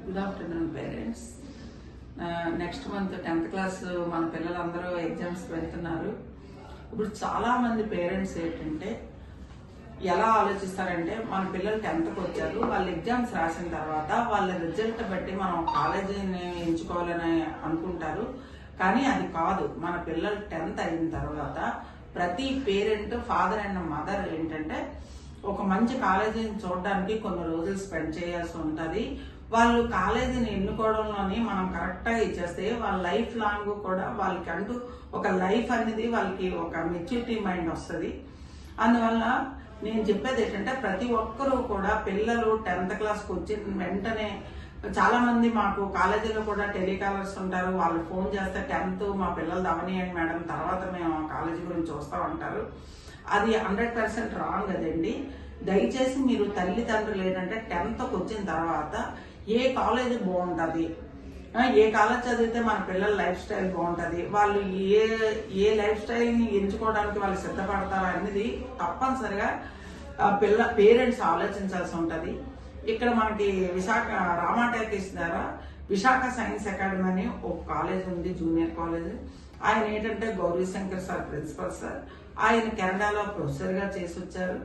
Good afternoon parents. Next month 10th class మన పిల్లలందరూ ఎగ్జామ్స్కి వెళ్తున్నారు. ఇప్పుడు చాలామంది పేరెంట్స్ ఏంటంటే ఎలా ఆలోచిస్తారంటే, మన పిల్లలు 10th వచ్చారు, వాళ్ళు ఎగ్జామ్స్ రాసిన తర్వాత వాళ్ళ రిజల్ట్ బట్టి మనం కాలేజీని ఎంచుకోవాలని అనుకుంటారు. కానీ అది కాదు. మన పిల్లలు 10th అయిన తర్వాత ప్రతి పేరెంట్, ఫాదర్ అండ్ మదర్ ఏంటంటే ఒక మంచి కాలేజీని చూడడానికి కొన్ని రోజులు స్పెండ్ చేయాల్సి ఉంటుంది. వాళ్ళు కాలేజీని ఎన్నుకోవడంలోని మనం కరెక్ట్గా ఇచ్చేస్తే వాళ్ళ లైఫ్ లాంగ్ కూడా వాళ్ళకంటూ ఒక లైఫ్ అనేది వాళ్ళకి ఒక మెచ్యూరిటీ మైండ్ వస్తుంది. అందువల్ల నేను చెప్పేది ఏంటంటే ప్రతి ఒక్కరూ కూడా పిల్లలు 10th క్లాస్కి వచ్చిన వెంటనే చాలా మంది మాకు కాలేజీలో కూడా టెలికాలర్స్ ఉంటారు. వాళ్ళు ఫోన్ చేస్తే 10th మా పిల్లలు అవనియండి మేడం, తర్వాత మేము కాలేజీ గురించి చూస్తామంటారు. అది 100% రాంగ్ అదండి. దయచేసి మీరు తల్లిదండ్రులు ఏంటంటే 10th వచ్చిన తర్వాత ఏ కాలేజీ బాగుంటుంది, ఏ కాలేజ్ చదివితే మన పిల్లల లైఫ్ స్టైల్ బాగుంటుంది, వాళ్ళు ఏ లైఫ్ స్టైల్ని ఎంచుకోవడానికి వాళ్ళు సిద్ధపడతారు అనేది తప్పనిసరిగా పేరెంట్స్ ఆలోచించాల్సి ఉంటుంది. ఇక్కడ మనకి విశాఖ రామాటెక్ ద్వారా విశాఖ సైన్స్ అకాడమీ అని ఒక కాలేజ్ ఉంది, జూనియర్ కాలేజ్. ఆయన ఏంటంటే గౌరీశంకర్ సార్ ప్రిన్సిపల్ సార్. ఆయన కెనడాలో ప్రొఫెసర్గా చేసి వచ్చారు.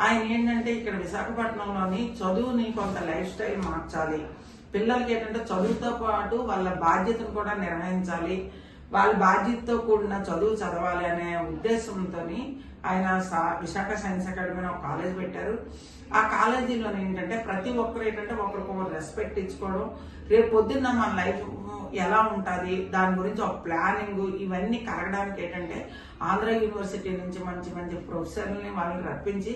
ఆయన ఏంటంటే ఇక్కడ విశాఖపట్నంలోని చదువుని కొంత లైఫ్ స్టైల్ మార్చాలి, పిల్లలకి ఏంటంటే చదువుతో పాటు వాళ్ళ బాధ్యతను కూడా నిర్వహించాలి, వాళ్ళ బాధ్యతతో కూడిన చదువు చదవాలి అనే ఉద్దేశంతో ఆయన విశాఖ సైన్స్ అకాడమీ ఒక కాలేజ్ పెట్టారు. ఆ కాలేజీలో ఏంటంటే ప్రతి ఒక్కరు ఏంటంటే ఒకరికొకరు రెస్పెక్ట్ ఇచ్చుకోవడం, రేపు పొద్దున్న మన లైఫ్ ఎలా ఉంటుంది దాని గురించి ఒక ప్లానింగ్, ఇవన్నీ కలగడానికి ఏంటంటే ఆంధ్ర యూనివర్సిటీ నుంచి మంచి మంచి ప్రొఫెసర్ని వాళ్ళని రప్పించి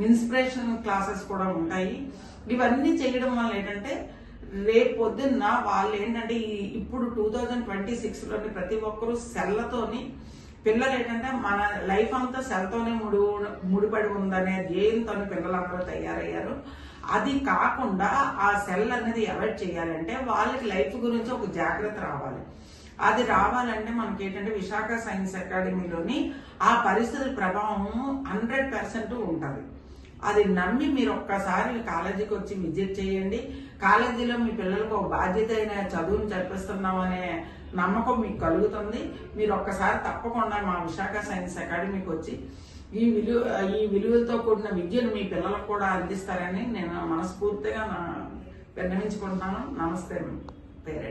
ఇన్స్పిరేషన్ క్లాసెస్ కూడా ఉంటాయి. ఇవన్నీ చేయడం వల్ల ఏంటంటే రేపు పొద్దున్న వాళ్ళు ఏంటంటే ఇప్పుడు 2026లోని ప్రతి ఒక్కరూ సెల్లతోని, పిల్లలు ఏంటంటే మన లైఫ్ అంతా సెల్తోనే ముడిపడి ఉందనే ధ్యేయంతో పిల్లలందరూ తయారయ్యారు. అది కాకుండా ఆ సెల్ అనేది అవాయిడ్ చేయాలంటే వాళ్ళకి లైఫ్ గురించి ఒక జాగ్రత్త రావాలి. అది రావాలంటే మనకి ఏంటంటే విశాఖ సైన్స్ అకాడమీలోని ఆ పరిస్థితుల ప్రభావం 100% ఉంటుంది. అది నమ్మి మీరు ఒక్కసారి కాలేజీకి వచ్చి విజిట్ చేయండి. కాలేజీలో మీ పిల్లలకు ఒక బాధ్యత అయిన చదువుని చదివిస్తున్నాం అనే నమ్మకం మీకు కలుగుతుంది. మీరు ఒక్కసారి తప్పకుండా మా విశాఖ సైన్స్ అకాడమీకి వచ్చి ఈ విలువలతో కూడిన విద్యను మీ పిల్లలకు కూడా అందిస్తారని నేను మనస్ఫూర్తిగా విన్నవించుకుంటున్నాను. నమస్తే పేరెంట్స్.